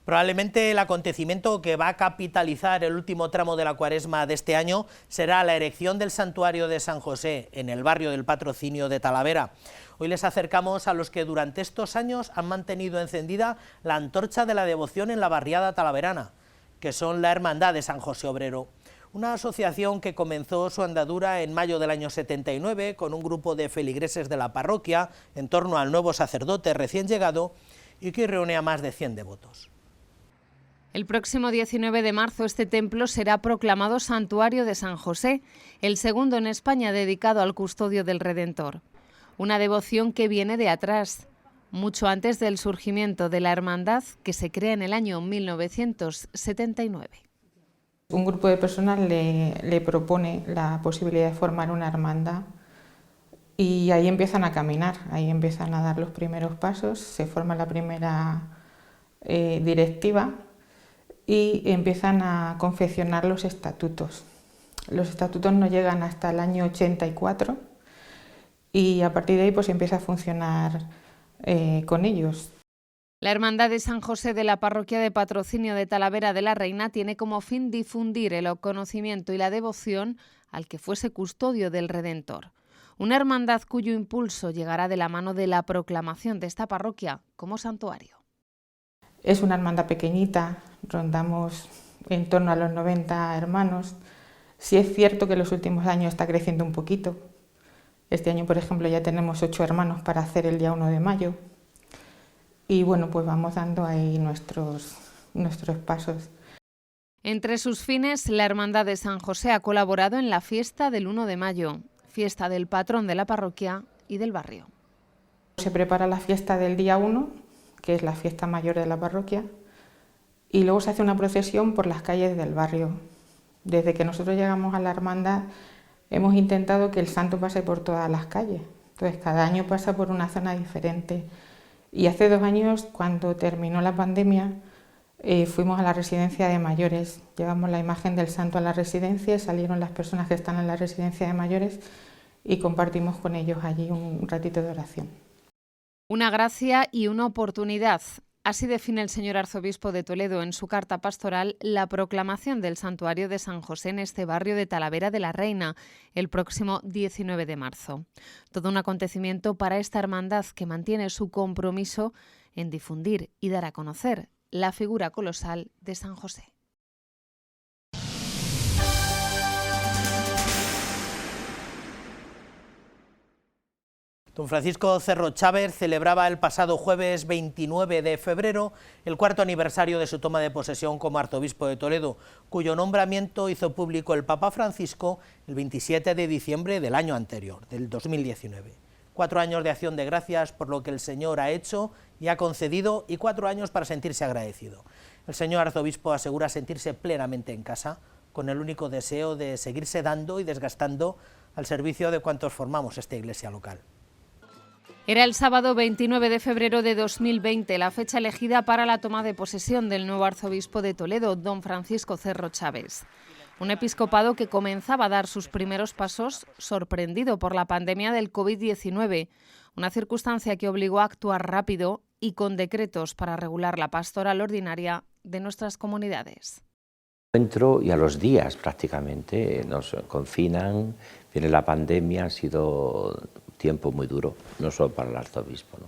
Probablemente el acontecimiento que va a capitalizar el último tramo de la Cuaresma de este año será la erección del santuario de San José en el barrio del Patrocinio de Talavera. Hoy les acercamos a los que durante estos años han mantenido encendida la antorcha de la devoción en la barriada talaverana, que son la Hermandad de San José Obrero. Una asociación que comenzó su andadura en mayo del año 79 con un grupo de feligreses de la parroquia en torno al nuevo sacerdote recién llegado y que reúne a más de 100 devotos. El próximo 19 de marzo este templo será proclamado Santuario de San José, el segundo en España dedicado al custodio del Redentor. Una devoción que viene de atrás, mucho antes del surgimiento de la hermandad que se crea en el año 1979. Un grupo de personas le propone la posibilidad de formar una hermandad y ahí empiezan a caminar, ahí empiezan a dar los primeros pasos, se forma la primera directiva y empiezan a confeccionar los estatutos. Los estatutos no llegan hasta el año 84 y a partir de ahí pues empieza a funcionar con ellos. La Hermandad de San José de la Parroquia de Patrocinio de Talavera de la Reina tiene como fin difundir el conocimiento y la devoción al que fuese custodio del Redentor. Una hermandad cuyo impulso llegará de la mano de la proclamación de esta parroquia como santuario. Es una hermandad pequeñita, rondamos en torno a los 90 hermanos. Sí es cierto que en los últimos años está creciendo un poquito. Este año, por ejemplo, ya tenemos 8 hermanos para hacer el día 1 de mayo. Y bueno, pues vamos dando ahí nuestros pasos. Entre sus fines, la Hermandad de San José ha colaborado en la fiesta del 1 de mayo, fiesta del patrón de la parroquia y del barrio. Se prepara la fiesta del día 1, que es la fiesta mayor de la parroquia, y luego se hace una procesión por las calles del barrio. Desde que nosotros llegamos a la hermandad hemos intentado que el santo pase por todas las calles, entonces cada año pasa por una zona diferente. Y hace 2 años, cuando terminó la pandemia, fuimos a la residencia de mayores, llevamos la imagen del santo a la residencia, salieron las personas que están en la residencia de mayores y compartimos con ellos allí un ratito de oración. Una gracia y una oportunidad. Así define el señor arzobispo de Toledo en su carta pastoral la proclamación del santuario de San José en este barrio de Talavera de la Reina el próximo 19 de marzo. Todo un acontecimiento para esta hermandad que mantiene su compromiso en difundir y dar a conocer la figura colosal de San José. Don Francisco Cerro Chávez celebraba el pasado jueves 29 de febrero el cuarto aniversario de su toma de posesión como arzobispo de Toledo, cuyo nombramiento hizo público el Papa Francisco el 27 de diciembre del año anterior, del 2019. 4 años de acción de gracias por lo que el Señor ha hecho y ha concedido, y 4 años para sentirse agradecido. El señor arzobispo asegura sentirse plenamente en casa, con el único deseo de seguirse dando y desgastando al servicio de cuantos formamos esta iglesia local. Era el sábado 29 de febrero de 2020, la fecha elegida para la toma de posesión del nuevo arzobispo de Toledo, don Francisco Cerro Chávez. Un episcopado que comenzaba a dar sus primeros pasos sorprendido por la pandemia del COVID-19, una circunstancia que obligó a actuar rápido y con decretos para regular la pastoral ordinaria de nuestras comunidades. Entro y a los días prácticamente nos confinan, viene la pandemia, ha sido tiempo muy duro, no solo para el arzobispo, ¿no?,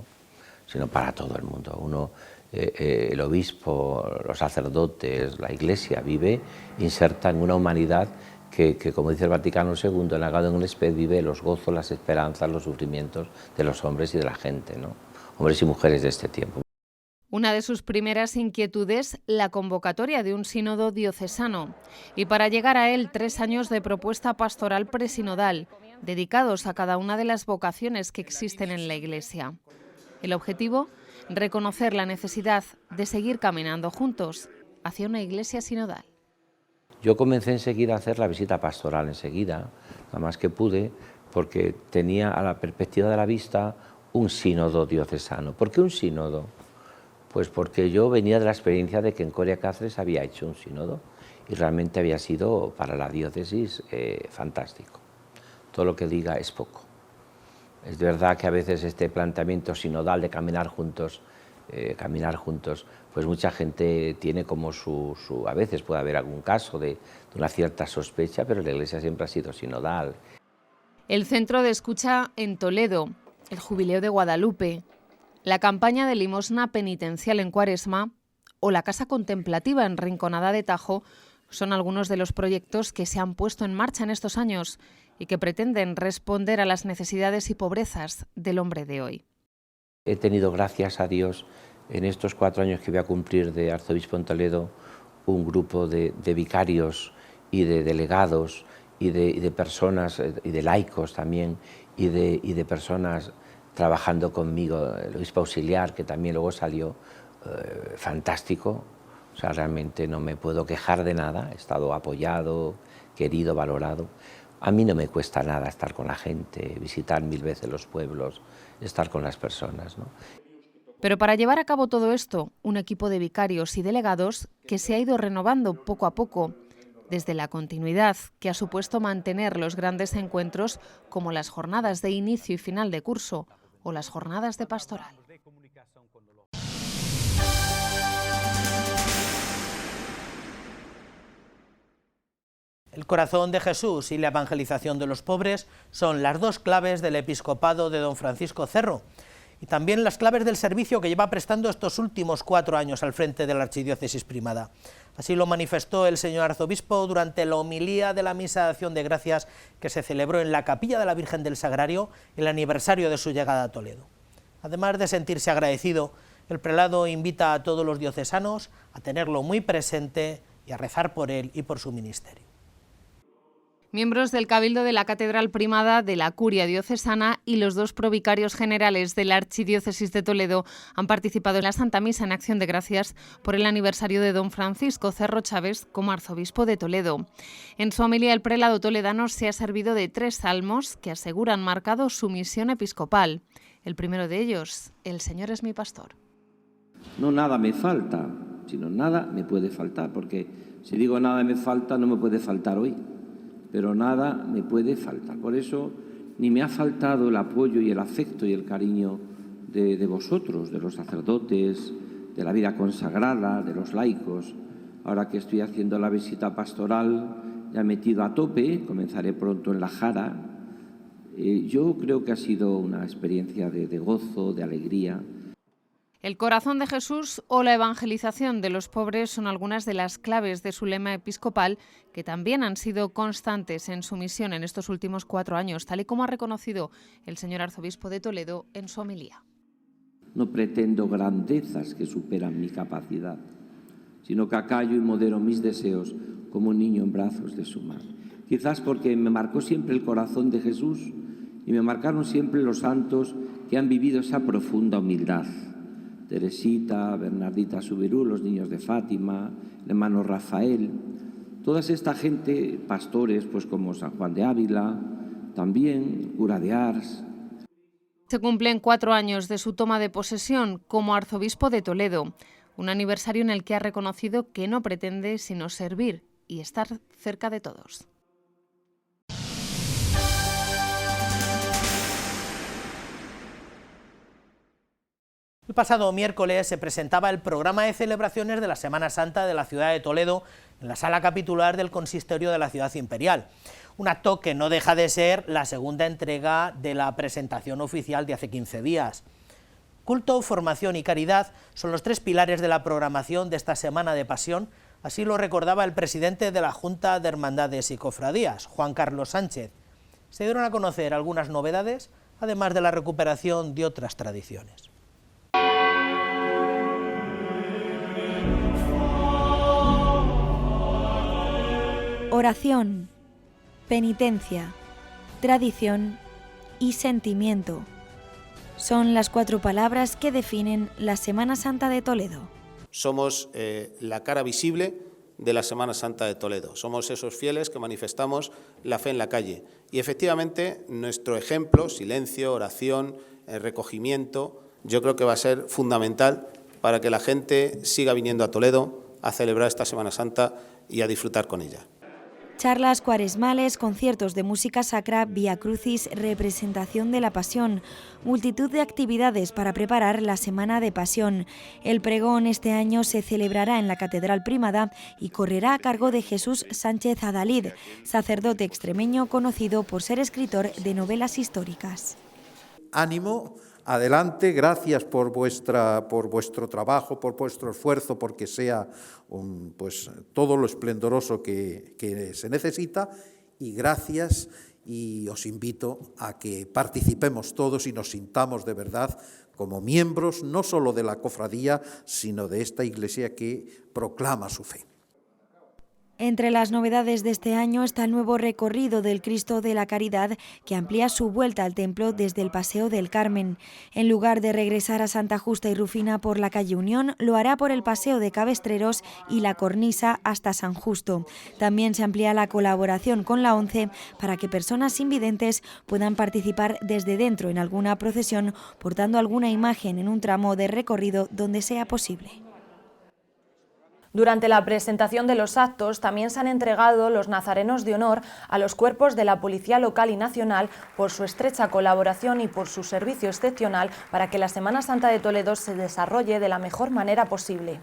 sino para todo el mundo. El obispo, los sacerdotes, la iglesia vive inserta en una humanidad que como dice el Vaticano II, en la Gaudium et Spes vive los gozos, las esperanzas, los sufrimientos de los hombres y de la gente, ¿no?, hombres y mujeres de este tiempo. Una de sus primeras inquietudes, la convocatoria de un sínodo diocesano. Y para llegar a él, 3 años de propuesta pastoral presinodal, dedicados a cada una de las vocaciones que existen en la Iglesia. El objetivo, reconocer la necesidad de seguir caminando juntos hacia una Iglesia sinodal. Yo comencé enseguida a hacer la visita pastoral, enseguida, nada más que pude, porque tenía a la perspectiva de la vista un sínodo diocesano. ¿Por qué un sínodo? Pues porque yo venía de la experiencia de que en Coria Cáceres había hecho un sínodo y realmente había sido para la diócesis fantástico. Todo lo que diga es poco. Es verdad que a veces este planteamiento sinodal de caminar juntos, pues mucha gente tiene como a veces puede haber algún caso de una cierta sospecha, pero la Iglesia siempre ha sido sinodal. El centro de escucha en Toledo, el Jubileo de Guadalupe, la campaña de limosna penitencial en Cuaresma o la Casa Contemplativa en Rinconada de Tajo son algunos de los proyectos que se han puesto en marcha en estos años y que pretenden responder a las necesidades y pobrezas del hombre de hoy. He tenido, gracias a Dios, en estos 4 años que voy a cumplir de arzobispo en Toledo, un grupo de vicarios y de delegados y de personas, y de laicos también, y de personas trabajando conmigo, el obispo auxiliar, que también luego salió fantástico. O sea, realmente no me puedo quejar de nada, he estado apoyado, querido, valorado. A mí no me cuesta nada estar con la gente, visitar 1000 veces los pueblos, estar con las personas, ¿no? Pero para llevar a cabo todo esto, un equipo de vicarios y delegados que se ha ido renovando poco a poco, desde la continuidad que ha supuesto mantener los grandes encuentros como las jornadas de inicio y final de curso o las jornadas de pastoral. El corazón de Jesús y la evangelización de los pobres son las 2 claves del episcopado de don Francisco Cerro, y también las claves del servicio que lleva prestando estos últimos 4 años al frente de la Archidiócesis Primada. Así lo manifestó el señor arzobispo durante la homilía de la misa de acción de gracias que se celebró en la Capilla de la Virgen del Sagrario, el aniversario de su llegada a Toledo. Además de sentirse agradecido, el prelado invita a todos los diocesanos a tenerlo muy presente y a rezar por él y por su ministerio. Miembros del Cabildo de la Catedral Primada, de la Curia Diocesana y los 2 provicarios generales de la Archidiócesis de Toledo han participado en la Santa Misa en acción de gracias por el aniversario de don Francisco Cerro Chávez como arzobispo de Toledo. En su homilía, el prelado toledano se ha servido de 3 salmos que aseguran marcado su misión episcopal. El primero de ellos, el Señor es mi pastor. No nada me falta, sino nada me puede faltar, porque si digo nada me falta, no me puede faltar hoy. Pero nada me puede faltar. Por eso ni me ha faltado el apoyo y el afecto y el cariño de vosotros, de los sacerdotes, de la vida consagrada, de los laicos. Ahora que estoy haciendo la visita pastoral, ya metido a tope, comenzaré pronto en La Jara. Yo creo que ha sido una experiencia de gozo, de alegría. El corazón de Jesús o la evangelización de los pobres son algunas de las claves de su lema episcopal, que también han sido constantes en su misión en estos últimos 4 años, tal y como ha reconocido el señor arzobispo de Toledo en su homilía. No pretendo grandezas que superan mi capacidad, sino que acallo y modero mis deseos como un niño en brazos de su madre. Quizás porque me marcó siempre el corazón de Jesús y me marcaron siempre los santos que han vivido esa profunda humildad. Teresita, Bernardita Subirú, los niños de Fátima, el hermano Rafael, toda esta gente, pastores pues como San Juan de Ávila, también el cura de Ars. Se cumplen 4 años de su toma de posesión como arzobispo de Toledo, un aniversario en el que ha reconocido que no pretende sino servir y estar cerca de todos. El pasado miércoles se presentaba el programa de celebraciones de la Semana Santa de la ciudad de Toledo en la sala capitular del Consistorio de la Ciudad Imperial. Un acto que no deja de ser la segunda entrega de la presentación oficial de hace 15 días. Culto, formación y caridad son los 3 pilares de la programación de esta Semana de Pasión, así lo recordaba el presidente de la Junta de Hermandades y Cofradías, Juan Carlos Sánchez. Se dieron a conocer algunas novedades, además de la recuperación de otras tradiciones. Oración, penitencia, tradición y sentimiento. Son las 4 palabras que definen la Semana Santa de Toledo. Somos la cara visible de la Semana Santa de Toledo. Somos esos fieles que manifestamos la fe en la calle. Y efectivamente nuestro ejemplo, silencio, oración, recogimiento, yo creo que va a ser fundamental para que la gente siga viniendo a Toledo a celebrar esta Semana Santa y a disfrutar con ella. Charlas cuaresmales, conciertos de música sacra, Vía Crucis, representación de la Pasión, multitud de actividades para preparar la Semana de Pasión. El pregón este año se celebrará en la Catedral Primada y correrá a cargo de Jesús Sánchez Adalid, sacerdote extremeño conocido por ser escritor de novelas históricas. Ánimo, adelante, gracias por vuestro trabajo, por vuestro esfuerzo, porque sea todo lo esplendoroso que se necesita, y gracias, y os invito a que participemos todos y nos sintamos de verdad como miembros no solo de la cofradía, sino de esta Iglesia que proclama su fe. Entre las novedades de este año está el nuevo recorrido del Cristo de la Caridad, que amplía su vuelta al templo desde el Paseo del Carmen. En lugar de regresar a Santa Justa y Rufina por la calle Unión, lo hará por el Paseo de Cabestreros y la Cornisa hasta San Justo. También se amplía la colaboración con la ONCE para que personas invidentes puedan participar desde dentro en alguna procesión, portando alguna imagen en un tramo de recorrido donde sea posible. Durante la presentación de los actos también se han entregado los nazarenos de honor a los cuerpos de la Policía Local y Nacional por su estrecha colaboración y por su servicio excepcional para que la Semana Santa de Toledo se desarrolle de la mejor manera posible.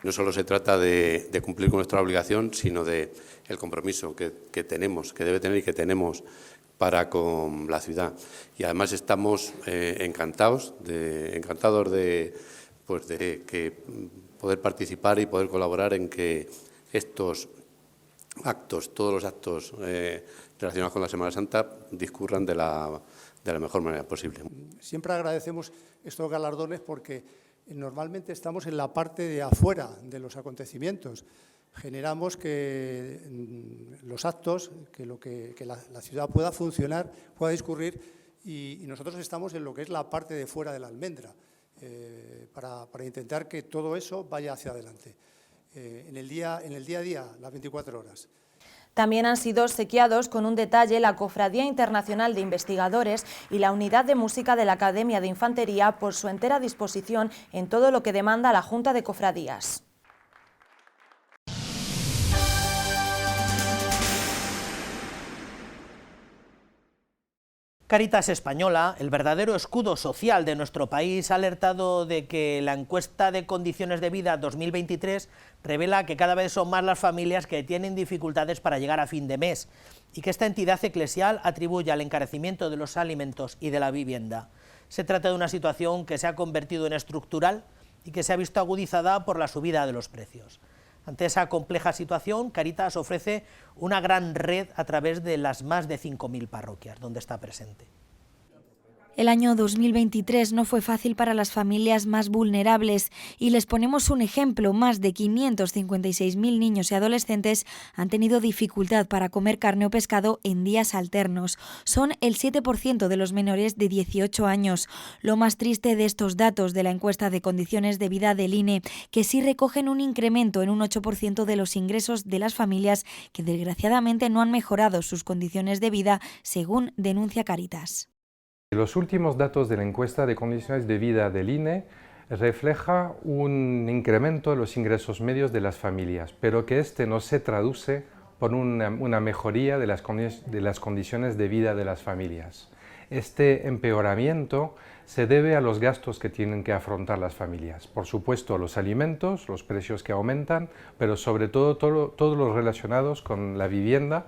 No solo se trata de cumplir con nuestra obligación, sino de el compromiso que tenemos, que debe tener y que tenemos para con la ciudad. Y además estamos encantados de que poder participar y poder colaborar en que estos actos, todos los actos relacionados con la Semana Santa, discurran de la mejor manera posible. Siempre agradecemos estos galardones porque normalmente estamos en la parte de afuera de los acontecimientos. Generamos que los actos, que la ciudad pueda funcionar, pueda discurrir, y nosotros estamos en lo que es la parte de fuera de la almendra. Para intentar que todo eso vaya hacia adelante, en el día a día, las 24 horas. También han sido obsequiados con un detalle la Cofradía Internacional de Investigadores y la Unidad de Música de la Academia de Infantería por su entera disposición en todo lo que demanda la Junta de Cofradías. Cáritas Española, el verdadero escudo social de nuestro país, ha alertado de que la encuesta de condiciones de vida 2023 revela que cada vez son más las familias que tienen dificultades para llegar a fin de mes y que esta entidad eclesial atribuye al encarecimiento de los alimentos y de la vivienda. Se trata de una situación que se ha convertido en estructural y que se ha visto agudizada por la subida de los precios. Ante esa compleja situación, Cáritas ofrece una gran red a través de las más de 5.000 parroquias donde está presente. El año 2023 no fue fácil para las familias más vulnerables y les ponemos un ejemplo. Más de 556.000 niños y adolescentes han tenido dificultad para comer carne o pescado en días alternos. Son el 7% de los menores de 18 años. Lo más triste de estos datos de la encuesta de condiciones de vida del INE, que sí recogen un incremento en un 8% de los ingresos de las familias que desgraciadamente no han mejorado sus condiciones de vida, según denuncia Cáritas. Los últimos datos de la encuesta de condiciones de vida del INE refleja un incremento de los ingresos medios de las familias, pero que este no se traduce por una mejoría de las condiciones de vida de las familias. Este empeoramiento se debe a los gastos que tienen que afrontar las familias. Por supuesto, a los alimentos, los precios que aumentan, pero sobre todo todos los relacionados con la vivienda.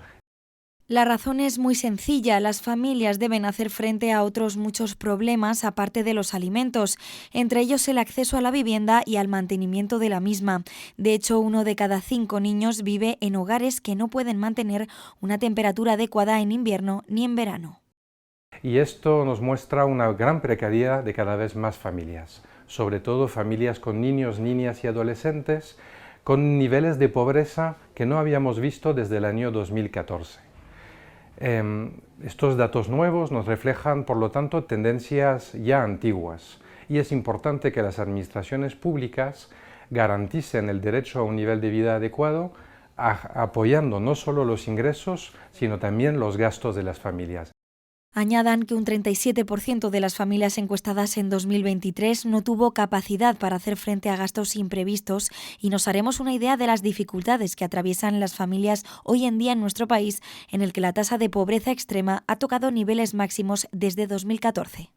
La razón es muy sencilla. Las familias deben hacer frente a otros muchos problemas aparte de los alimentos, entre ellos el acceso a la vivienda y al mantenimiento de la misma. De hecho, 1 de cada 5 niños vive en hogares que no pueden mantener una temperatura adecuada en invierno ni en verano. Y esto nos muestra una gran precariedad de cada vez más familias, sobre todo familias con niños, niñas y adolescentes, con niveles de pobreza que no habíamos visto desde el año 2014. Estos datos nuevos nos reflejan, por lo tanto, tendencias ya antiguas y es importante que las administraciones públicas garanticen el derecho a un nivel de vida adecuado, apoyando no solo los ingresos, sino también los gastos de las familias. Añadan que un 37% de las familias encuestadas en 2023 no tuvo capacidad para hacer frente a gastos imprevistos y nos haremos una idea de las dificultades que atraviesan las familias hoy en día en nuestro país, en el que la tasa de pobreza extrema ha tocado niveles máximos desde 2014.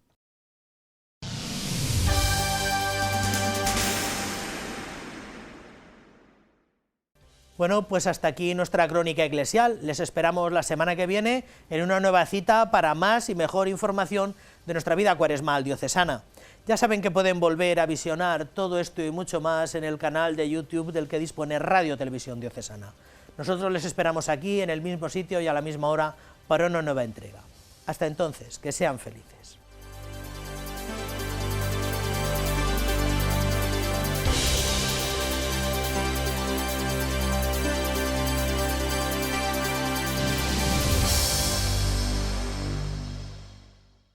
Bueno, pues hasta aquí nuestra crónica eclesial. Les esperamos la semana que viene en una nueva cita para más y mejor información de nuestra vida cuaresmal diocesana. Ya saben que pueden volver a visionar todo esto y mucho más en el canal de YouTube del que dispone Radio Televisión Diocesana. Nosotros les esperamos aquí en el mismo sitio y a la misma hora para una nueva entrega. Hasta entonces, que sean felices.